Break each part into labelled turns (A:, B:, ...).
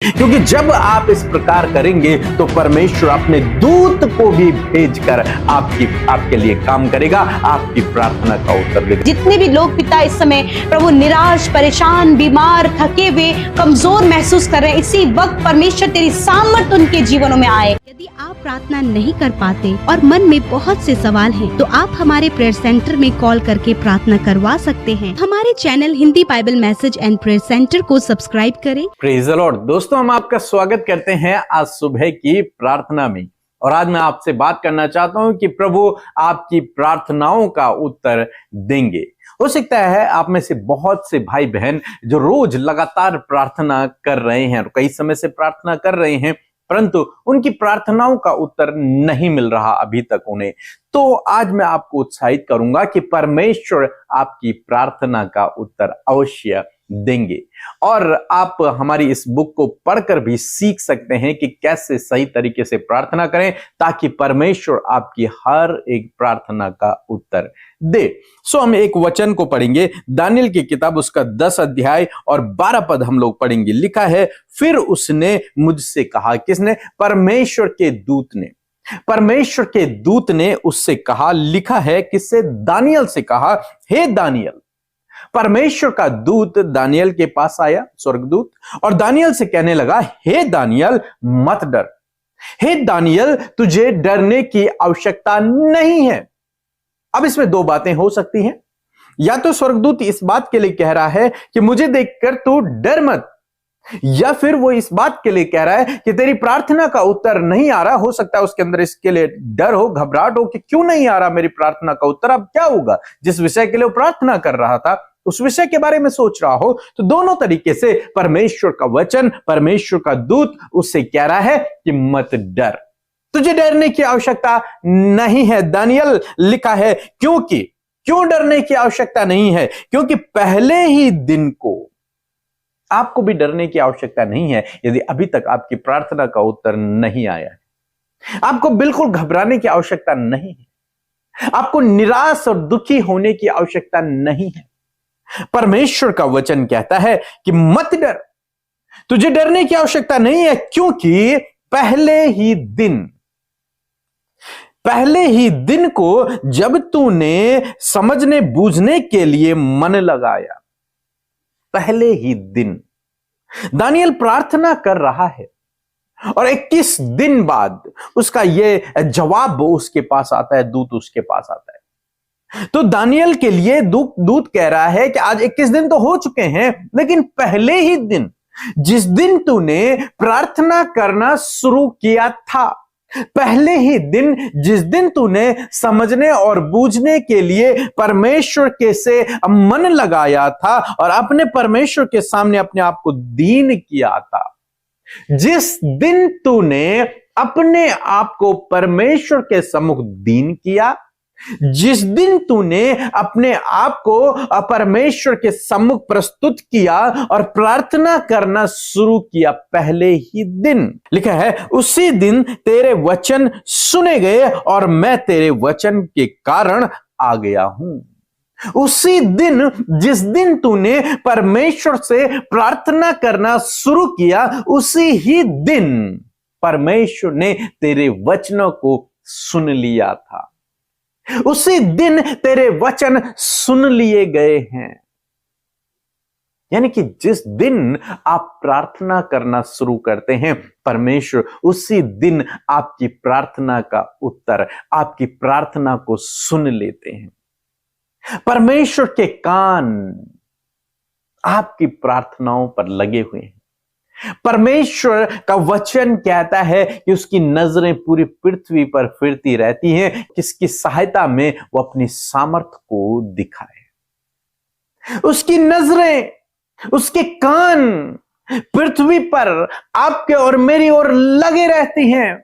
A: क्योंकि जब आप इस प्रकार करेंगे तो परमेश्वर अपने दूत को भी भेजकर आपके लिए काम करेगा, आपकी प्रार्थना का उत्तर देगा।
B: जितने भी लोग पिता इस समय प्रभु निराश, परेशान, बीमार, थके हुए, कमजोर महसूस कर रहे हैं, इसी वक्त परमेश्वर तेरी सामर्थ उनके जीवनों में आए।
C: यदि आप प्रार्थना नहीं कर पाते और मन में बहुत से सवाल हैं, तो आप हमारे प्रेयर सेंटर में कॉल करके प्रार्थना करवा सकते हैं। हमारे channel Hindi Bible message and prayer centre को सब्सक्राइब करें।
A: Praise the Lord. दोस्तों, हम आपका स्वागत करते हैं आज सुबह की प्रार्थना में। और आज मैं आपसे बात करना चाहता हूं कि प्रभु आपकी प्रार्थनाओं का उत्तर देंगे। हो सकता है आप में से बहुत से भाई बहन जो रोज लगातार प्रार्थना कर रहे हैं और कई समय से प्रार्थना कर रहे हैं, परंतु उनकी प्रार्थनाओं का उत्तर नहीं मिल रहा अभी तक उन्हें। तो आज मैं आपको उत्साहित करूंगा कि परमेश्वर आपकी प्रार्थना का उत्तर अवश्य देंगे। और आप हमारी इस बुक को पढ़कर भी सीख सकते हैं कि कैसे सही तरीके से प्रार्थना करें ताकि परमेश्वर आपकी हर एक प्रार्थना का उत्तर दे। सो हम एक वचन को पढ़ेंगे, दानियेल की किताब उसका 10 अध्याय और 12 पद हम लोग पढ़ेंगे। लिखा है, फिर उसने मुझसे कहा, किसने? परमेश्वर के दूत ने। परमेश्वर के दूत ने उससे कहा, लिखा है किससे? दानियेल से कहा, हे दानियेल। परमेश्वर का दूत दानियेल के पास आया, स्वर्गदूत, और दानियेल से कहने लगा, हे दानियेल मत डर। हे दानियेल, तुझे डरने की आवश्यकता नहीं है। अब इसमें दो बातें हो सकती हैं। या तो स्वर्गदूत इस बात के लिए कह रहा है कि मुझे देखकर तू डर मत, या फिर वो इस बात के लिए कह रहा है कि तेरी प्रार्थना का उत्तर नहीं आ रहा। हो सकता है उसके अंदर इसके लिए डर हो, घबराहट हो कि क्यों नहीं आ रहा मेरी प्रार्थना का उत्तर, अब क्या होगा। जिस विषय के लिए वो प्रार्थना कर रहा था उस विषय के बारे में सोच रहा हो। तो दोनों तरीके से परमेश्वर का वचन, परमेश्वर का दूत उससे कह रहा है कि मत डर, तुझे डरने की आवश्यकता नहीं है दानियेल। लिखा है क्यों डरने की आवश्यकता नहीं है? क्योंकि पहले ही दिन को आपको भी डरने की आवश्यकता नहीं है यदि अभी तक आपकी प्रार्थना का उत्तर नहीं आया है। आपको बिल्कुल घबराने की आवश्यकता नहीं है, आपको निराश और दुखी होने की आवश्यकता नहीं है। परमेश्वर का वचन कहता है कि मत डर, तुझे डरने की आवश्यकता नहीं है, क्योंकि पहले ही दिन को जब तूने समझने बूझने के लिए मन लगाया, पहले ही दिन दानियेल प्रार्थना कर रहा है और 21 दिन बाद उसका यह जवाब उसके पास आता है, दूत उसके पास आता है। तो दानियेल के लिए दूत कह रहा है कि आज 21 दिन तो हो चुके हैं, लेकिन पहले ही दिन, जिस दिन तूने प्रार्थना करना शुरू किया था, पहले ही दिन जिस दिन तूने समझने और बूझने के लिए परमेश्वर के से मन लगाया था और अपने परमेश्वर के सामने अपने आप को दीन किया था, जिस दिन तूने अपने आप को परमेश्वर के सम्मुख दीन किया, जिस दिन तूने अपने आप को परमेश्वर के सम्मुख प्रस्तुत किया और प्रार्थना करना शुरू किया, पहले ही दिन, लिखा है उसी दिन तेरे वचन सुने गए और मैं तेरे वचन के कारण आ गया हूं। उसी दिन, जिस दिन तूने परमेश्वर से प्रार्थना करना शुरू किया, उसी ही दिन परमेश्वर ने तेरे वचनों को सुन लिया था। उसी दिन तेरे वचन सुन लिए गए हैं। यानी कि जिस दिन आप प्रार्थना करना शुरू करते हैं, परमेश्वर उसी दिन आपकी प्रार्थना का उत्तर, आपकी प्रार्थना को सुन लेते हैं। परमेश्वर के कान आपकी प्रार्थनाओं पर लगे हुए हैं। परमेश्वर का वचन कहता है कि उसकी नजरें पूरी पृथ्वी पर फिरती रहती हैं, किसकी सहायता में वो अपनी सामर्थ को दिखाए। उसकी नजरें, उसके कान पृथ्वी पर आपके और मेरी ओर लगे रहती हैं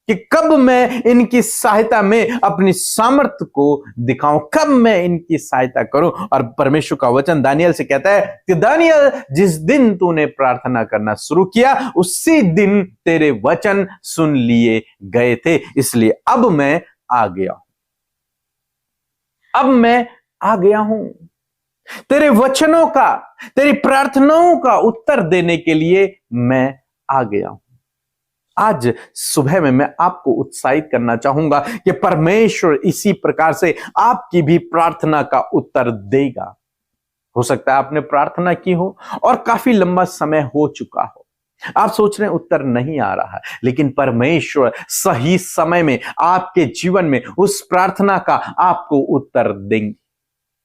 A: कि कब मैं इनकी सहायता में अपनी सामर्थ को दिखाऊं, कब मैं इनकी सहायता करूं। और परमेश्वर का वचन दानियेल से कहता है कि दानियेल, जिस दिन तूने प्रार्थना करना शुरू किया, उसी दिन तेरे वचन सुन लिए गए थे, इसलिए अब मैं आ गया हूं। अब मैं आ गया हूं तेरे वचनों का, तेरी प्रार्थनाओं का उत्तर देने के लिए मैं आ गया हूं। आज सुबह में मैं आपको उत्साहित करना चाहूंगा कि परमेश्वर इसी प्रकार से आपकी भी प्रार्थना का उत्तर देगा। हो सकता है आपने प्रार्थना की हो और काफी लंबा समय हो चुका हो, आप सोच रहे हैं उत्तर नहीं आ रहा है, लेकिन परमेश्वर सही समय में आपके जीवन में उस प्रार्थना का आपको उत्तर देंगे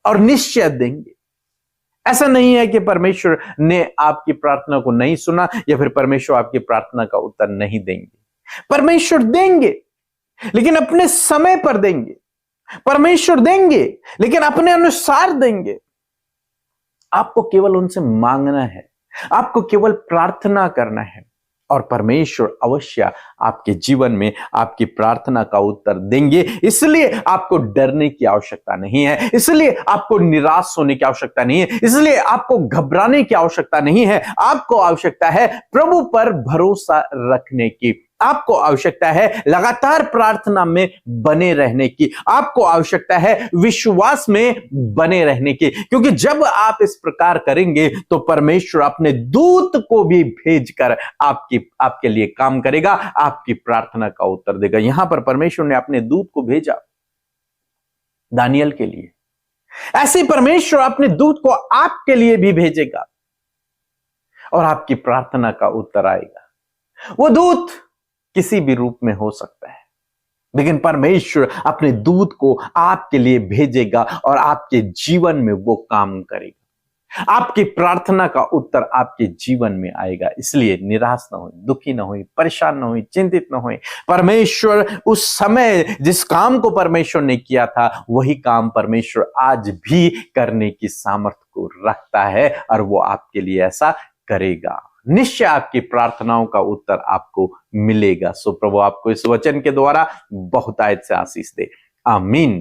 A: और निश्चय देंगे। ऐसा नहीं है कि परमेश्वर ने आपकी प्रार्थना को नहीं सुना या फिर परमेश्वर आपकी प्रार्थना का उत्तर नहीं देंगे। परमेश्वर देंगे, लेकिन अपने समय पर देंगे। परमेश्वर देंगे, लेकिन अपने अनुसार देंगे। आपको केवल उनसे मांगना है, आपको केवल प्रार्थना करना है और परमेश्वर अवश्य आपके जीवन में आपकी प्रार्थना का उत्तर देंगे। इसलिए आपको डरने की आवश्यकता नहीं है, इसलिए आपको निराश होने की आवश्यकता नहीं है, इसलिए आपको घबराने की आवश्यकता नहीं है। आपको आवश्यकता है प्रभु पर भरोसा रखने की, आपको आवश्यकता है लगातार प्रार्थना में बने रहने की, आपको आवश्यकता है विश्वास में बने रहने की, क्योंकि जब आप इस प्रकार करेंगे तो परमेश्वर अपने दूत को भी भेजकर आपके लिए काम करेगा, आपकी प्रार्थना का उत्तर देगा। यहां पर परमेश्वर ने अपने दूत को भेजा दानियल के लिए, ऐसे ही परमेश्वर अपने दूत को आपके लिए भी भेजेगा और आपकी प्रार्थना का उत्तर आएगा। वो दूत किसी भी रूप में हो सकता है, लेकिन परमेश्वर अपने दूत को आपके लिए भेजेगा और आपके जीवन में वो काम करेगा। आपकी प्रार्थना का उत्तर आपके जीवन में आएगा। इसलिए निराश ना होइए, दुखी ना होइए, परेशान ना होइए, चिंतित ना होइए। परमेश्वर उस समय जिस काम को परमेश्वर ने किया था वही काम परमेश्वर आज भी करने की सामर्थ्य को रखता है और वो आपके लिए ऐसा करेगा। निश्चय आपकी प्रार्थनाओं का उत्तर आपको मिलेगा। सो प्रभु आपको इस वचन के द्वारा बहुतायत से आशीष दे, आमीन।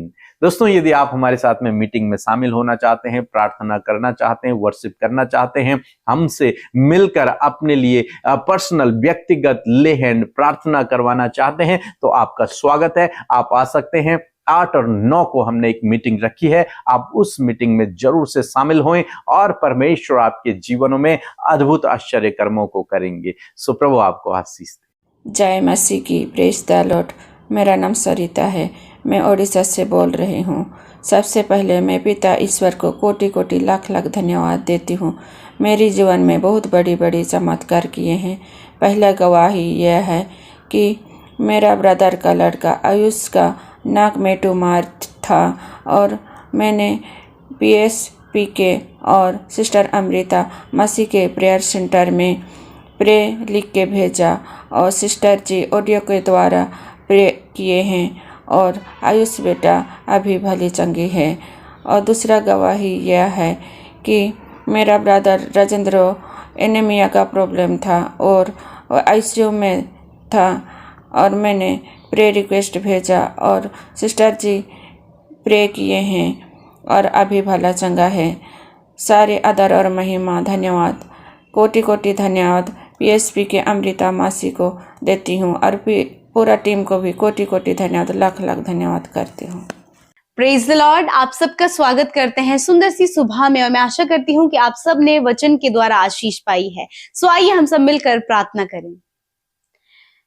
A: दोस्तों, यदि आप हमारे साथ में मीटिंग में शामिल होना चाहते हैं, प्रार्थना करना चाहते हैं, वर्शिप करना चाहते हैं, हमसे मिलकर अपने लिए पर्सनल व्यक्तिगत ले हैंड प्रार्थना करवाना चाहते हैं, तो आपका स्वागत है। आप आ सकते हैं। 8 और 9 को हमने एक मीटिंग रखी है, आप उस मीटिंग में जरूर से शामिल हों और परमेश्वर आपके जीवनों में अद्भुत आश्चर्य कर्मों को करेंगे। सो प्रभु आपको आशीष दे।
D: जय मसीह की, प्रेज द लॉर्ड। मेरा नाम सरिता है, मैं ओडिशा से बोल रही हूँ। सबसे पहले मैं पिता ईश्वर को कोटि कोटि लाख लाख धन्यवाद देती हूँ। मेरे जीवन में बहुत बड़ी बड़ी चमत्कार किए हैं। पहला गवाही यह है कि मेरा ब्रदर का लड़का आयुष का नाक में ट्यूमर था और मैंने PSPK और सिस्टर अमृता मसीह के प्रेयर सेंटर में प्रे लिख के भेजा और सिस्टर जी ऑडियो के द्वारा प्रे किए हैं और आयुष बेटा अभी भली चंगी है। और दूसरा गवाही यह है कि मेरा ब्रदर राजेंद्र एनीमिया का प्रॉब्लम था और ICU में था और मैंने प्रे रिक्वेस्ट भेजा और सिस्टर जी प्रे किए हैं और अभी भला चंगा है। सारे आदर और महिमा धन्यवाद, कोटि कोटि धन्यवाद PSPK अमृता मासी को देती हूँ और पूरा टीम को भी कोटि कोटि धन्यवाद, लाख लाख धन्यवाद करती हूँ।
B: Praise the Lord. आप सबका स्वागत करते हैं सुंदर सी सुबह में और मैं आशा करती हूँ कि आप सब ने वचन के द्वारा आशीष पाई है। सो आइए हम सब मिलकर प्रार्थना करें।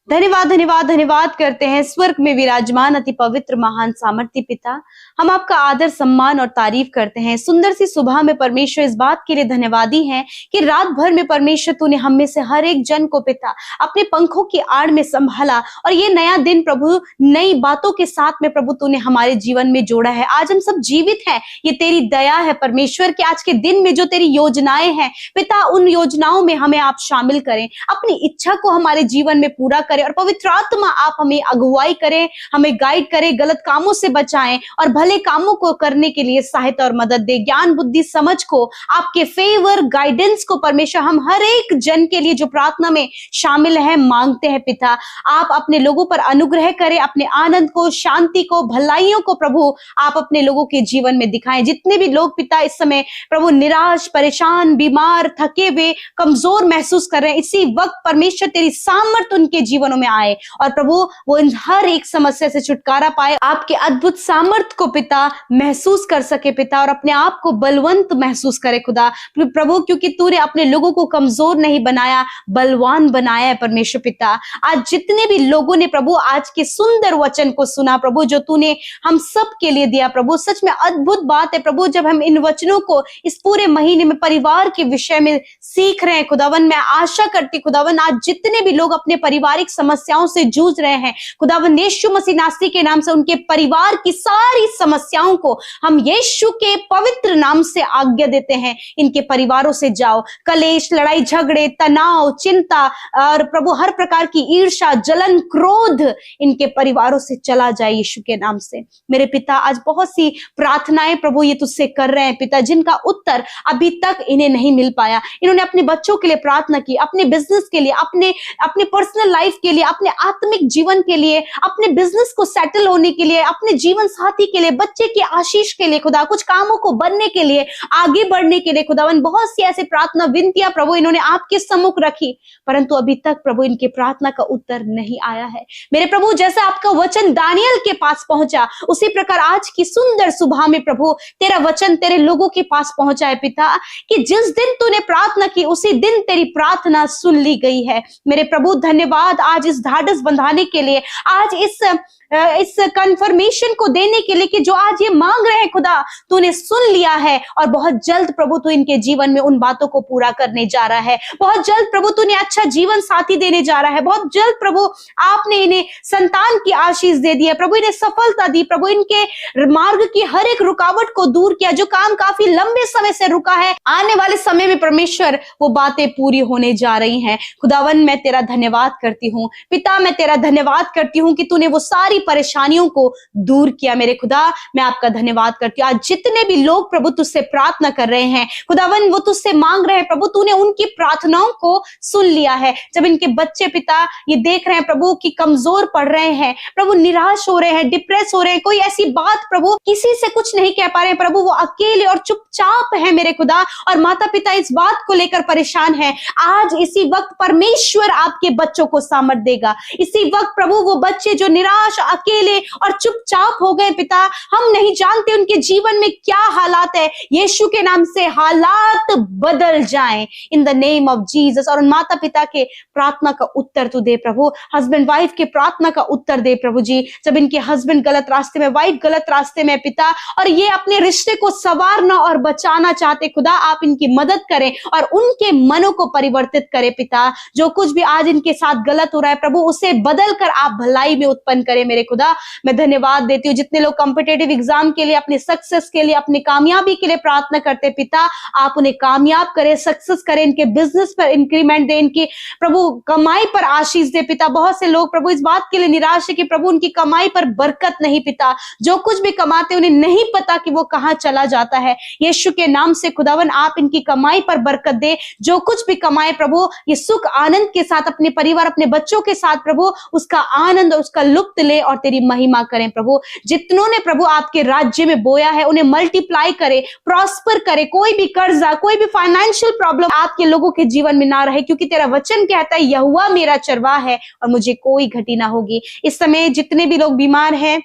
B: धन्यवाद धन्यवाद धन्यवाद करते हैं स्वर्ग में विराजमान अति पवित्र महान सामर्थ्य पिता, हम आपका आदर सम्मान और तारीफ करते हैं। सुंदर सी सुबह में परमेश्वर इस बात के लिए धन्यवादी हैं कि रात भर में परमेश्वर तूने हम में से हर एक जन को पिता अपने पंखों की आड़ में संभाला और ये नया दिन प्रभु नई बातों के साथ में प्रभु तूने हमारे जीवन में जोड़ा है। आज हम सब जीवित हैं, ये तेरी दया है परमेश्वर कि आज के दिन में जो तेरी योजनाएं हैं पिता, उन योजनाओं में हमें आप शामिल करें, अपनी इच्छा को हमारे जीवन में पूरा करें और पवित्र आत्मा आप हमें अगुवाई करें, हमें गाइड करें, गलत कामों से बचाएं और भले कामों को करने के लिए सहायता और मदद दे। ज्ञान बुद्धि समझ को, आपके फेवर गाइडेंस को परमेश्वर हम हर एक जन के लिए जो प्रार्थना में शामिल है मांगते हैं पिता। आप अपने लोगों पर अनुग्रह करें, अपने आनंद को, शांति को, भलाइयों को प्रभु आप अपने लोगों के जीवन में दिखाएं। जितने भी लोग पिता इस समय प्रभु निराश, परेशान, बीमार, थके हुए, कमजोर महसूस कर रहे हैं, इसी वक्त परमेश्वर तेरी सामर्थ्य उनके जीवनों में आए और प्रभु वो इन हर एक समस्या से छुटकारा पाए। आपके अद्भुत सामर्थ्य को पिता महसूस कर सके पिता, और अपने आप को बलवंत महसूस करे खुदा प्रभु, क्योंकि तूने अपने लोगों को कमजोर नहीं बनाया, बलवान बनाया है परमेश्वर पिता। आज जितने भी लोगों ने प्रभु आज के सुंदर वचन को सुना प्रभु, जो तूने हम सब के लिए दिया प्रभु, सच में अद्भुत बात है प्रभु। जब हम इन वचनों को इस पूरे महीने में परिवार के विषय में सीख रहे हैं खुदावन, मैं आशा करती खुदावन आज जितने भी लोग अपने पारिवारिक समस्याओं से जूझ रहे हैं खुदावन, यीशु मसीह नासरी के नाम से उनके परिवार की सारी समस्याओं को हम यीशु के पवित्र नाम से आज्ञा देते हैं, इनके परिवारों से जाओ। कलेश, लड़ाई झगड़े, तनाव, चिंता और प्रभु हर प्रकार की ईर्ष्या, जलन, क्रोध इनके परिवारों से चला जाए यीशु के नाम से। मेरे पिता आज बहुत सी प्रार्थनाएं प्रभु ये तुझसे कर रहे हैं पिता, जिनका उत्तर अभी तक इन्हें नहीं मिल पाया। इन्होंने अपने बच्चों के लिए प्रार्थना की, अपने बिजनेस के लिए, अपने पर्सनल लाइफ के लिए, अपने आत्मिक जीवन के लिए, अपने बिजनेस को सेटल होने के लिए, अपने जीवन साथी के लिए, बच्चे की आशीष के लिए खुदा, कुछ कामों को बनने के लिए, आगे बढ़ने के लिए खुदावन, बहुत सी ऐसी प्रार्थना विनतियां प्रभु इन्होंने आपके सम्मुख रखी, परंतु अभी तक प्रभु इनके प्रार्थना का उत्तर नहीं आया है। मेरे प्रभु जैसे आपका वचन दानियल के पास पहुंचा, उसी प्रकार आज की सुंदर सुबह में प्रभु तेरा वचन तेरे लोगों के पास पहुंचा है पिता, कि जिस दिन तूने प्रार्थना की उसी दिन तेरी प्रार्थना सुन ली गई है। मेरे प्रभु धन्यवाद आज इस ढाढ़स बंधाने के लिए, आज इस कंफर्मेशन को देने के लिए कि जो आज ये मांग रहे हैं खुदा तूने सुन लिया है, और बहुत जल्द प्रभु तू इनके जीवन में उन बातों को पूरा करने जा रहा है। बहुत जल्द प्रभु तूने अच्छा जीवन साथी देने जा रहा है। बहुत जल्द प्रभु आपने इन्हें संतान की आशीष दे दी है प्रभु, इन्हें सफलता दी प्रभु, इनके मार्ग की हर एक रुकावट को दूर किया। जो काम काफी लंबे समय से रुका है, आने वाले समय में परमेश्वर वो बातें पूरी होने जा रही हैं। खुदावन मैं तेरा धन्यवाद करती हूँ पिता, मैं तेरा धन्यवाद करती हूँ कि तूने वो सारी परेशानियों को दूर किया। मेरे खुदा मैं आपका धन्यवाद करती हूँ। आज जितने भी लोग प्रभु तुझसे प्रार्थना कर रहे हैं खुदावन, वो तुझसे मांग रहे हैं प्रभु, तूने उनकी प्रार्थनाओं को सुन लिया है। जब इनके बच्चे पिता ये देख रहे हैं प्रभु कि कमजोर पड़ रहे हैं प्रभु, निराश हो रहे हैं, डिप्रेस हो रहे हैं, कोई ऐसी बात प्रभु किसी से कुछ नहीं कह पा रहे हैं प्रभु, वो अकेले और चुपचाप है मेरे खुदा, और माता पिता इस बात को लेकर परेशान है। आज इसी वक्त परमेश्वर आपके बच्चों को सामर्थ देगा। इसी वक्त प्रभु वो बच्चे जो निराश, अकेले और चुपचाप हो गए पिता, हम नहीं जानते उनके जीवन में क्या हालात है, यीशु के नाम से हालात बदल जाएं in the name of Jesus. और उन माता पिता के प्रार्थना का उत्तर तू दे प्रभु, हस्बैंड वाइफ के प्रार्थना का उत्तर दे प्रभु जी। जब इनके हस्बैंड गलत रास्ते में, वाइफ गलत रास्ते में पिता, और ये अपने रिश्ते को संवारना और बचाना चाहते खुदा, आप इनकी मदद करें और उनके मनों को परिवर्तित करें पिता। जो कुछ भी आज इनके साथ गलत हो रहा है प्रभु, उसे बदल कर आप भलाई में उत्पन्न करें मेरे खुदा। मैं धन्यवाद देती हूँ जितने लोग कॉम्पिटिटिव एग्जाम के लिए, अपने सक्सेस के लिए, अपनी कामयाबी के लिए प्रार्थना करते पिता, आप उन्हें कामयाब करें, सक्सेस करें, इनके बिजनेस पर इंक्रीमेंट दे, इनकी प्रभु कमाई पर आशीष दे पिता। बहुत से लोग प्रभु इस बात के लिए निराश है कि प्रभु उनकी कमाई पर बरकत नहीं पिता, जो कुछ भी कमाते उन्हें नहीं पता कि वो कहां चला जाता है। यीशु के नाम से खुदावन आप इनकी कमाई पर बरकत दे, जो कुछ भी कमाए प्रभु ये सुख आनंद के साथ अपने परिवार, अपने बच्चों के साथ प्रभु उसका आनंद और उसका लुत्फ ले और तेरी महिमा करें प्रभु। जितनों ने प्रभु आपके राज्य में बोया है उन्हें मल्टीप्लाई करे, प्रॉस्पर करे, कोई भी कर्जा, कोई भी फाइनेंशियल प्रॉब्लम आपके लोगों के जीवन में ना रहे, क्योंकि तेरा वचन कहता है यहोवा मेरा चरवाहा है और मुझे कोई घटी ना होगी। इस समय जितने भी लोग बीमार हैं,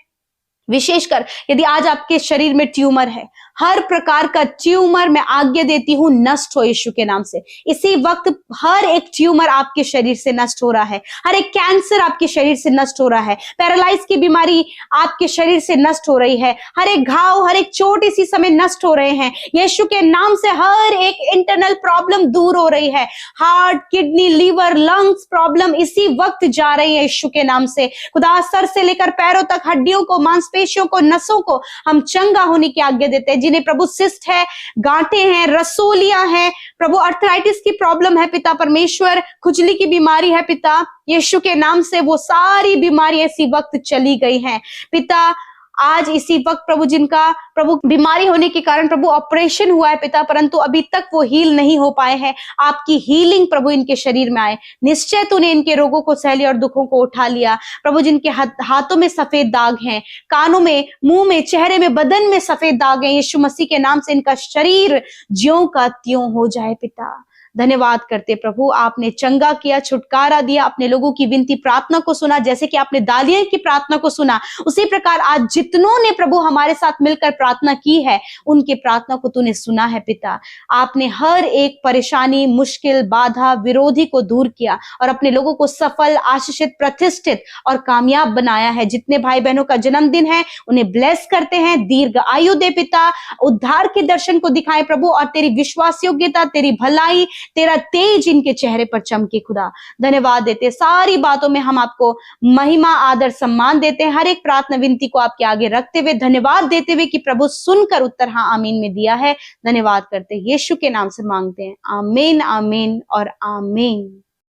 B: विशेषकर यदि आज आपके शरीर में ट्यूमर है, हर प्रकार का ट्यूमर मैं आज्ञा देती हूं नष्ट हो यीशु के नाम से। इसी वक्त हर एक ट्यूमर आपके शरीर से नष्ट हो रहा है, हर एक कैंसर आपके शरीर से नष्ट हो रहा है, पैरालाइज की बीमारी आपके शरीर से नष्ट हो रही है, हर एक घाव, हर एक चोट इसी समय नष्ट हो रहे हैं यीशु के नाम से। हर एक इंटरनल प्रॉब्लम दूर हो रही है, heart, kidney, liver, lungs problem इसी वक्त जा रही है यीशु के नाम से। खुदा सर से लेकर पैरों तक, हड्डियों को, मांसपेशियों को, नसों को हम चंगा होने की आज्ञा देते हैं। जिन्हें प्रभु सिस्ट है, गांठें हैं, रसोलियां हैं प्रभु, अर्थराइटिस की प्रॉब्लम है पिता परमेश्वर, खुजली की बीमारी है पिता, यीशु के नाम से वो सारी बीमारियां इसी वक्त चली गई हैं पिता। आज इसी वक्त प्रभु जिनका प्रभु बीमारी होने के कारण प्रभु ऑपरेशन हुआ है पिता, परंतु अभी तक वो हील नहीं हो पाए हैं, आपकी हीलिंग प्रभु इनके शरीर में आए। निश्चय तूने इनके रोगों को सह लिया और दुखों को उठा लिया प्रभु। जिनके हाथों में सफेद दाग हैं, कानों में, मुंह में, चेहरे में, बदन में सफेद दाग हैं, यीशु मसीह के नाम से इनका शरीर ज्यों का त्यों हो जाए पिता। धन्यवाद करते प्रभु, आपने चंगा किया, छुटकारा दिया, अपने लोगों की विनती प्रार्थना को सुना। जैसे कि आपने दानिय्येल की प्रार्थना को सुना, उसी प्रकार आज जितनों ने प्रभु हमारे साथ मिलकर प्रार्थना की है, उनके प्रार्थना को तूने सुना है पिता। आपने हर एक परेशानी, मुश्किल, बाधा, विरोधी को दूर किया और अपने लोगों को सफल, आशीषित, प्रतिष्ठित और कामयाब बनाया है। जितने भाई बहनों का जन्मदिन है उन्हें ब्लेस करते हैं, दीर्घ आयु दे पिता, उद्धार के दर्शन को दिखाए प्रभु, और तेरी विश्वास योग्यता, तेरी भलाई, तेरा तेज इनके चेहरे पर चमके खुदा। धन्यवाद देते, सारी बातों में हम आपको महिमा, आदर, सम्मान देते हैं। हर एक प्रार्थना विनती को आपके आगे रखते हुए, धन्यवाद देते हुए कि प्रभु सुनकर उत्तर हाँ आमीन में दिया है। धन्यवाद करते यीशु के नाम से मांगते हैं, आमीन, आमीन और आमीन।